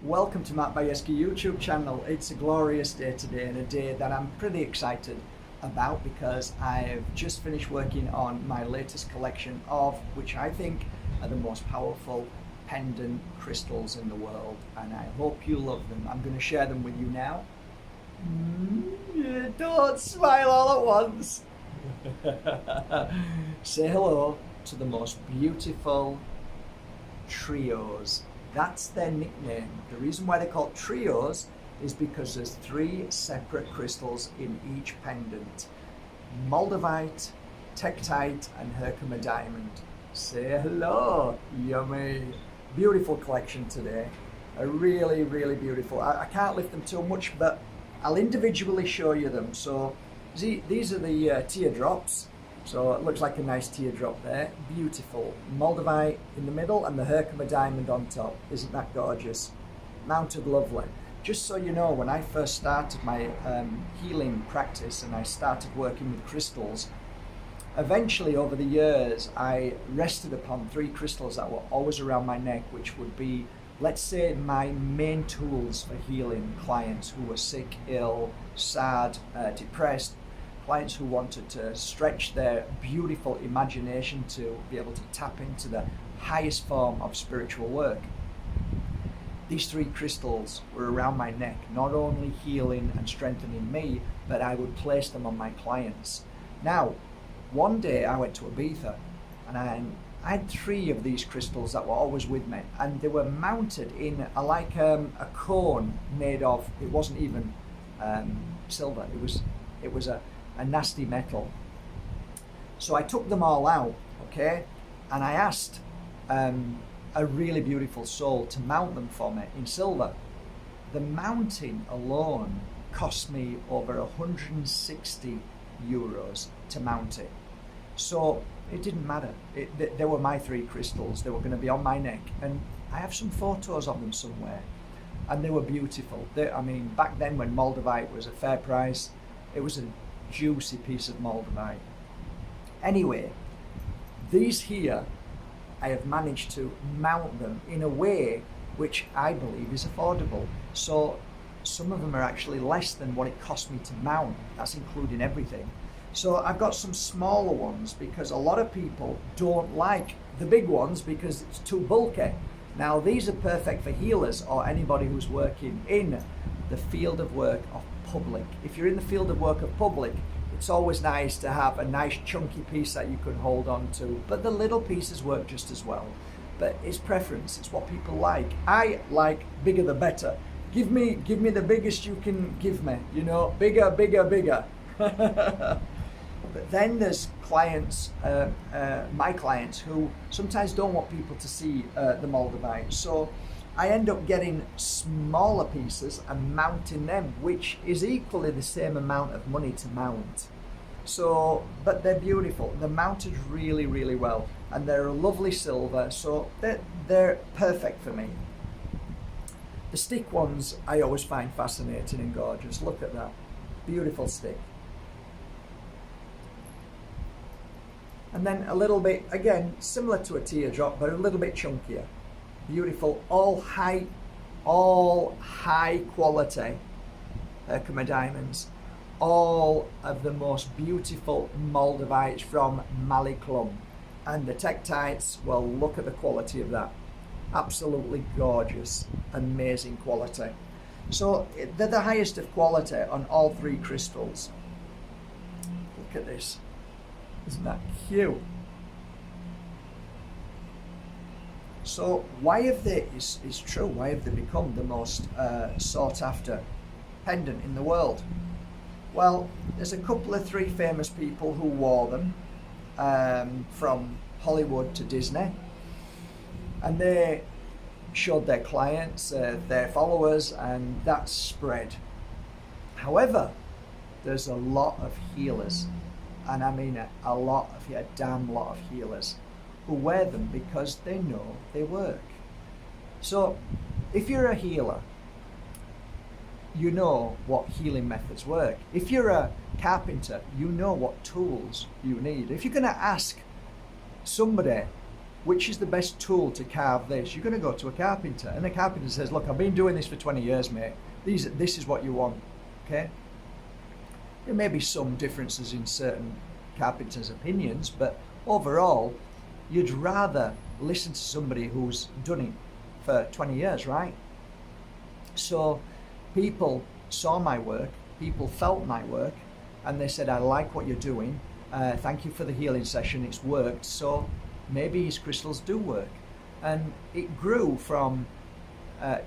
Welcome to Matt Bayeski YouTube channel. It's a glorious day today, and a day that I'm pretty excited about because I've just finished working on my latest collection of which I think are the most powerful pendant crystals in the world, and I hope you love them. I'm going to share them with you now. Don't smile all at once. Say hello to the most beautiful trios. That's their nickname. The reason why they're called trios is because there's 3 separate crystals in each pendant. Moldavite, Tektite and Herkimer Diamond. Say hello, yummy. Beautiful collection today. A really beautiful. I can't lift them too much, but I'll individually show you them. So these are the teardrops. So it looks like a nice teardrop there. Beautiful. Moldavite in the middle and the Herkimer Diamond on top. Isn't that gorgeous? Mounted lovely. Just so you know, when I first started my healing practice and I started working with crystals, eventually over the years I rested upon 3 crystals that were always around my neck, which would be, let's say, my main tools for healing clients who were sick, ill, sad, depressed, clients who wanted to stretch their beautiful imagination to be able to tap into the highest form of spiritual work. These 3 crystals were around my neck, not only healing and strengthening me, but I would place them on my clients. Now, one day I went to Ibiza and I had 3 of these crystals that were always with me, and they were mounted in a cone made of, it wasn't even silver, it was a nasty metal. So I took them all out, okay, and I asked a really beautiful soul to mount them for me in silver. The mounting alone cost me over 160 euros to mount it. So it didn't matter. They were my 3 crystals. They were going to be on my neck, and I have some photos of them somewhere, and they were beautiful. I mean, back then when Moldavite was a fair price, it was a juicy piece of Moldavite. Anyway, these here, I have managed to mount them in a way which I believe is affordable. So some of them are actually less than what it cost me to mount. That's including everything. So I've got some smaller ones because a lot of people don't like the big ones because it's too bulky. Now these are perfect for healers or anybody who's working in the field of work of public. If you're in the field of work of public, it's always nice to have a nice chunky piece that you can hold on to, but the little pieces work just as well. But it's preference, it's what people like. I like bigger the better. Give me the biggest you can give me, you know, bigger. But then there's clients, my clients, who sometimes don't want people to see the Moldavite. So I end up getting smaller pieces and mounting them, which is equally the same amount of money to mount. So, but they're beautiful. They're mounted really well, and they're a lovely silver, so they're perfect for me. The stick ones I always find fascinating and gorgeous. Look at that. Beautiful stick. And then a little bit, again, similar to a teardrop, but a little bit chunkier. Beautiful, all high quality Herkimer diamonds, all of the most beautiful Moldavites from Maliklum, and the Tektites. Well, look at the quality of that, absolutely gorgeous, amazing quality. So they're the highest of quality on all 3 crystals. Look at this, isn't that cute? So why have they, it's true, why have they become the most sought after pendant in the world? Well, there's a couple of 3 famous people who wore them, from Hollywood to Disney, and they showed their clients, their followers, and that spread. However, there's a lot of healers, and I mean a lot of, a damn lot of healers, who wear them because they know they work. So if you're a healer, you know what healing methods work. If you're a carpenter, you know what tools you need. If you're going to ask somebody which is the best tool to carve this? You're going to go to a carpenter, and the carpenter says, look, I've been doing this for 20 years, mate. This is what you want, okay? There may be some differences in certain carpenters' opinions, but overall, you'd rather listen to somebody who's done it for 20 years, right? So people saw my work, people felt my work, and they said, I like what you're doing. Thank you for the healing session, it's worked. So maybe his crystals do work. And it grew from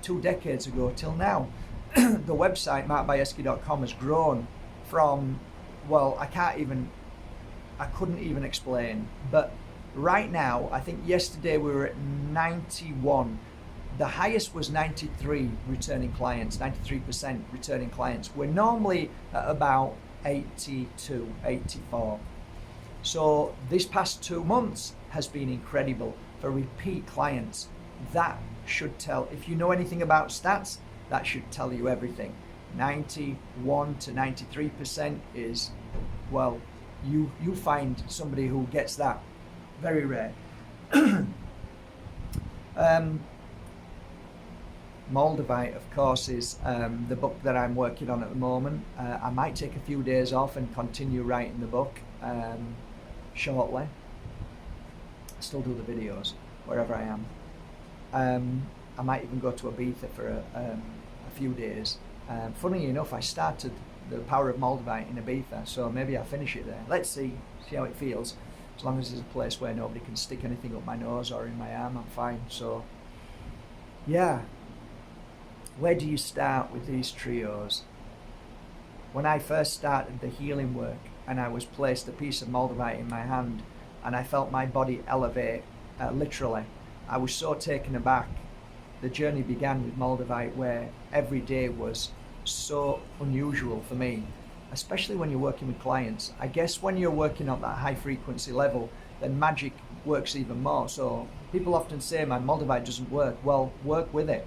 2 decades ago till now. The website, markbajewski.com, has grown from, well, I couldn't even explain. But right now, I think yesterday we were at 91. The highest was 93 returning clients, 93% returning clients. We're normally at about 82, 84. So this past 2 months has been incredible for repeat clients. That should tell, if you know anything about stats, that should tell you everything. 91 to 93% is, well, you find somebody who gets that. Very rare. Moldavite, of course, is the book that I'm working on at the moment. I might take a few days off and continue writing the book shortly. I still do the videos wherever I am. I might even go to Ibiza for a few days. Funny enough, I started the Power of Moldavite in Ibiza, so maybe I'll finish it there. Let's see how it feels. As long as it's a place where nobody can stick anything up my nose or in my arm, I'm fine. So, yeah. Where do you start with these trios? When I first started the healing work and I was placed a piece of Moldavite in my hand and I felt my body elevate, literally, I was so taken aback. The journey began with Moldavite, where every day was so unusual for me, especially when you're working with clients. I guess when you're working on that high frequency level, then magic works even more. So people often say my Moldavite doesn't work. Well, work with it,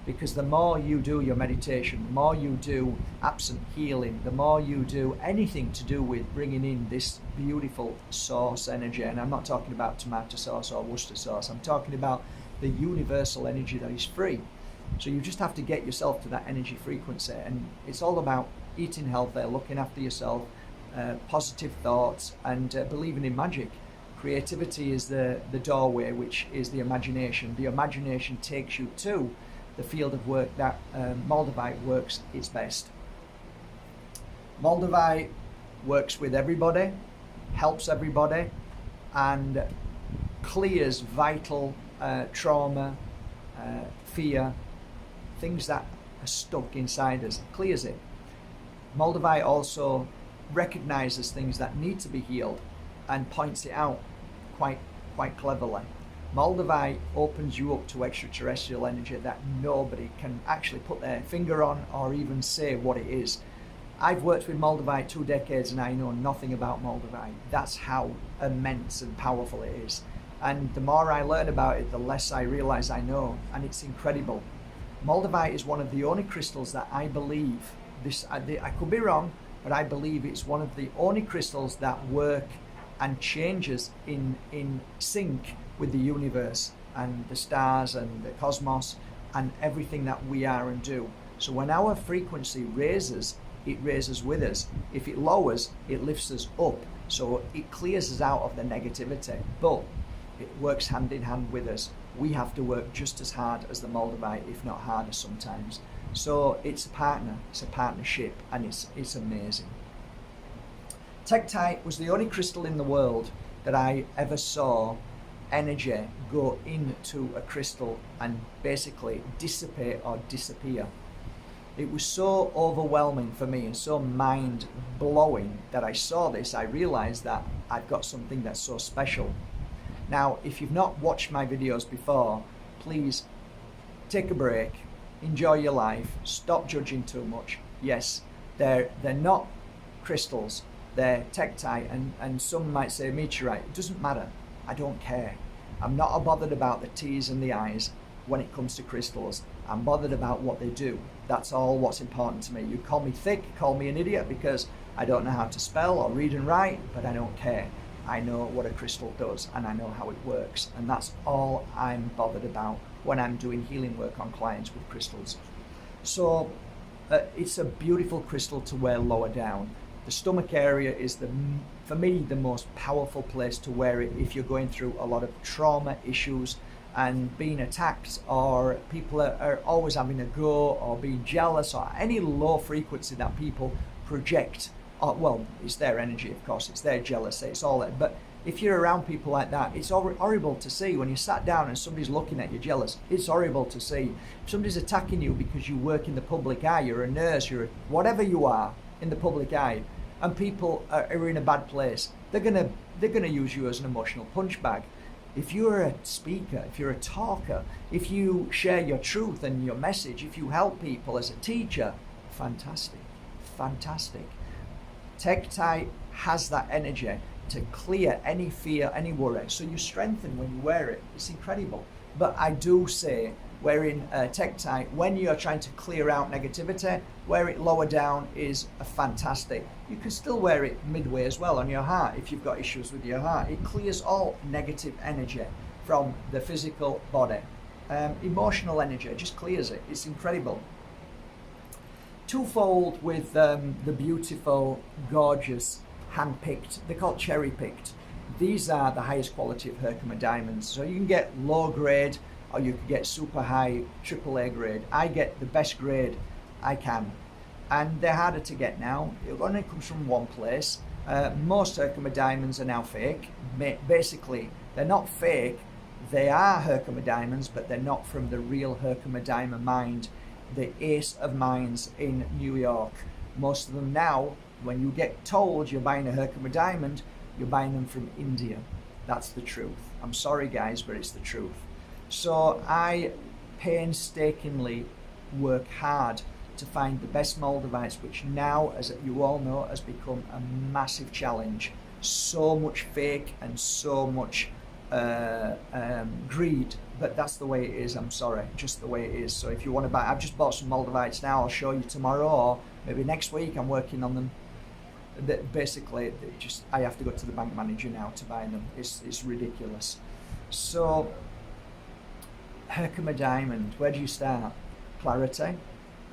because the more you do your meditation, the more you do absent healing, the more you do anything to do with bringing in this beautiful source energy. And I'm not talking about tomato sauce or Worcester sauce. I'm talking about the universal energy that is free. So you just have to get yourself to that energy frequency, and it's all about eating healthy, looking after yourself, positive thoughts, and believing in magic. Creativity is the doorway, which is the imagination. The imagination takes you to the field of work that Moldavite works its best. Moldavite works with everybody, helps everybody, and clears vital trauma, fear, things that are stuck inside us, clears it. Moldavite also recognizes things that need to be healed and points it out quite cleverly. Moldavite opens you up to extraterrestrial energy that nobody can actually put their finger on or even say what it is. I've worked with Moldavite 2 decades and I know nothing about Moldavite. That's how immense and powerful it is. And the more I learn about it, the less I realize I know, and it's incredible. Moldavite is one of the only crystals that I believe, I could be wrong, but I believe it's one of the only crystals that work and changes in sync with the universe and the stars and the cosmos and everything that we are and do. So when our frequency raises, it raises with us. If it lowers, it lifts us up. So it clears us out of the negativity, but it works hand in hand with us. We have to work just as hard as the Moldavite, if not harder sometimes. So it's a partner, it's a partnership, and it's amazing. Tektite was the only crystal in the world that I ever saw energy go into a crystal and basically dissipate or disappear. It was so overwhelming for me and so mind-blowing that I saw this. I realized that I've got something that's so special. Now, if you've not watched my videos before, please take a break, enjoy your life, stop judging too much. Yes, they're not crystals, they're tektite, and some might say meteorite. It doesn't matter. I don't care. I'm not bothered about the T's and the I's when it comes to crystals. I'm bothered about what they do. That's all what's important to me. You call me thick, call me an idiot because I don't know how to spell or read and write, but I don't care. I know what a crystal does and I know how it works, and that's all I'm bothered about when I'm doing healing work on clients with crystals. So it's a beautiful crystal to wear lower down. The stomach area is, for me, the most powerful place to wear it if you're going through a lot of trauma issues and being attacked, or people are always having a go, or being jealous, or any low frequency that people project. Well, it's their energy, of course, it's their jealousy, it's all that. But if you're around people like that, it's horrible to see. When you sat down and somebody's looking at you jealous, it's horrible to see. If somebody's attacking you because you work in the public eye, you're a nurse, you're whatever you are in the public eye, and people are in a bad place, they're gonna use you as an emotional punch bag. If you're a speaker, if you're a talker, if you share your truth and your message, if you help people as a teacher, fantastic, fantastic. Tektite has that energy to clear any fear, any worry. So you strengthen when you wear it. It's incredible. But I do say, wearing Tektite, when you're trying to clear out negativity, wear it lower down is fantastic. You can still wear it midway as well on your heart if you've got issues with your heart. It clears all negative energy from the physical body. Emotional energy, it just clears it. It's incredible. Twofold with the beautiful, gorgeous, hand-picked, they're called cherry-picked. These are the highest quality of Herkimer Diamonds. So you can get low grade, or you can get super high AAA grade. I get the best grade I can, and they're harder to get now. It only comes from one place. Most Herkimer Diamonds are now fake. Basically, they're not fake. They are Herkimer Diamonds, but they're not from the real Herkimer Diamond mine, the Ace of Mines in New York. Most of them now, when you get told you're buying a Herkimer Diamond, you're buying them from India. That's the truth. I'm sorry guys, but it's the truth. So I painstakingly work hard to find the best Moldavites, which now, as you all know, has become a massive challenge. So much fake and so much greed, but that's the way it is. I'm sorry, just the way it is. So if you want to buy, I've just bought some Moldavites now. I'll show you tomorrow, or maybe next week. I'm working on them. Basically, I have to go to the bank manager now to buy them. It's ridiculous. So Herkimer Diamond, where do you start? Clarity.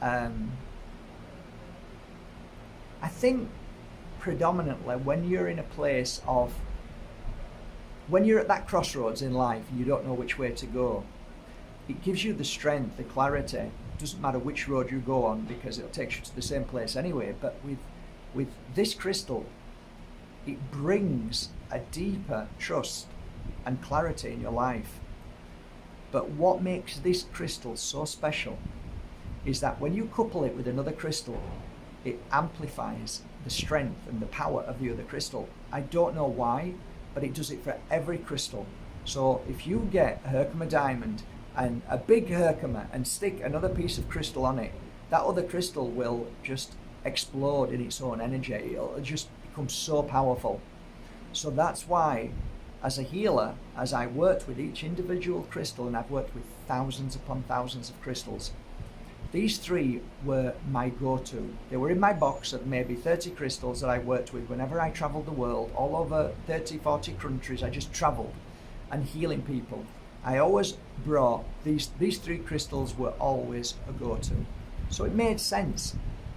I think predominantly when you're in a place of, when you're at that crossroads in life and you don't know which way to go, it gives you the strength, the clarity. It doesn't matter which road you go on because it takes you to the same place anyway. But with this crystal, it brings a deeper trust and clarity in your life. But what makes this crystal so special is that when you couple it with another crystal, it amplifies the strength and the power of the other crystal. I don't know why, but it does it for every crystal. So if you get a Herkimer Diamond and a big Herkimer and stick another piece of crystal on it, that other crystal will just explode in its own energy. It'll just become so powerful. So that's why, as a healer, as I worked with each individual crystal, and I've worked with thousands upon thousands of crystals, these three were my go-to. They were in my box of maybe 30 crystals that I worked with whenever I traveled the world, all over 30, 40 countries. I just traveled and healing people. I always brought these three crystals were always a go-to. So it made sense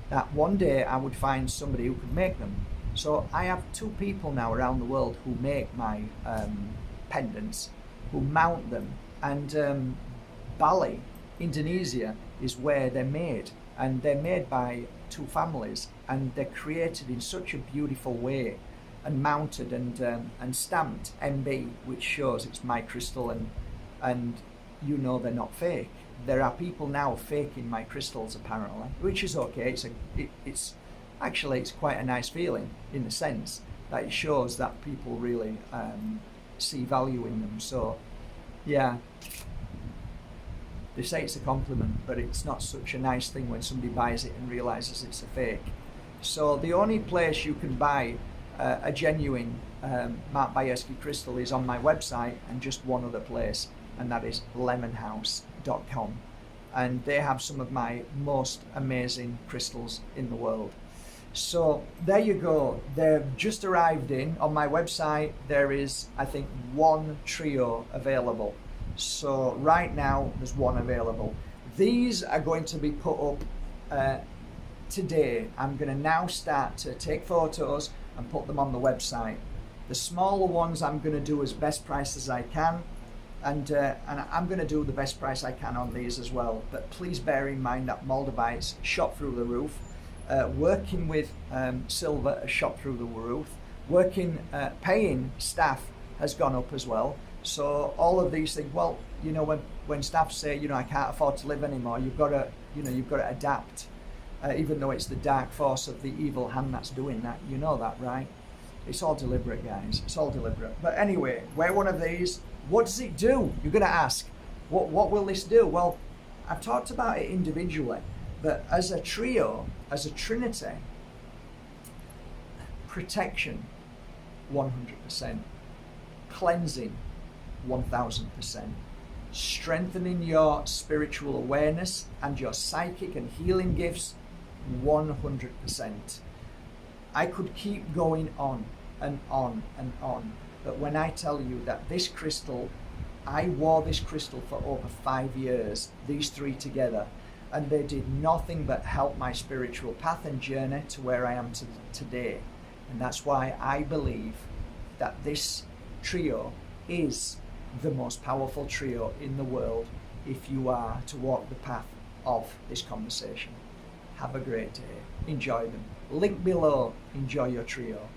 that one day I would find somebody who could make them. So I have 2 people now around the world who make my pendants, who mount them, and Bali, Indonesia, is where they're made, and they're made by 2 families, and they're created in such a beautiful way and mounted and stamped MB, which shows it's my crystal, and you know they're not fake. There are people now faking my crystals apparently, which is okay. It's actually quite a nice feeling in the sense that it shows that people really see value in them. So yeah, they say it's a compliment, but it's not such a nice thing when somebody buys it and realizes it's a fake. So the only place you can buy a genuine Mark Bayersky crystal is on my website, and just one other place, and that is lemonhouse.com, and they have some of my most amazing crystals in the world. So there you go. They've just arrived in. On my website, there is, I think, one trio available. So right now, there's one available. These are going to be put up today. I'm going to now start to take photos and put them on the website. The smaller ones I'm going to do as best price as I can. And I'm going to do the best price I can on these as well. But please bear in mind that Moldavite's shot through the roof. Working with silver has shot through the roof. Paying staff has gone up as well. So all of these things, well, you know, when staff say, you know, I can't afford to live anymore, you've got to adapt. Even though it's the dark force of the evil hand that's doing that, you know that, right? It's all deliberate, guys. It's all deliberate. But anyway, wear one of these. What does it do? You're going to ask, what will this do? Well, I've talked about it individually, but as a trio, as a trinity, protection, 100%, cleansing, 1000%, strengthening your spiritual awareness and your psychic and healing gifts, 100%. I could keep going on and on and on, but when I tell you that this crystal, I wore this crystal for over 5 years, these three together, and they did nothing but help my spiritual path and journey to where I am today. And that's why I believe that this trio is the most powerful trio in the world if you are to walk the path of this conversation. Have a great day. Enjoy them. Link below. Enjoy your trio.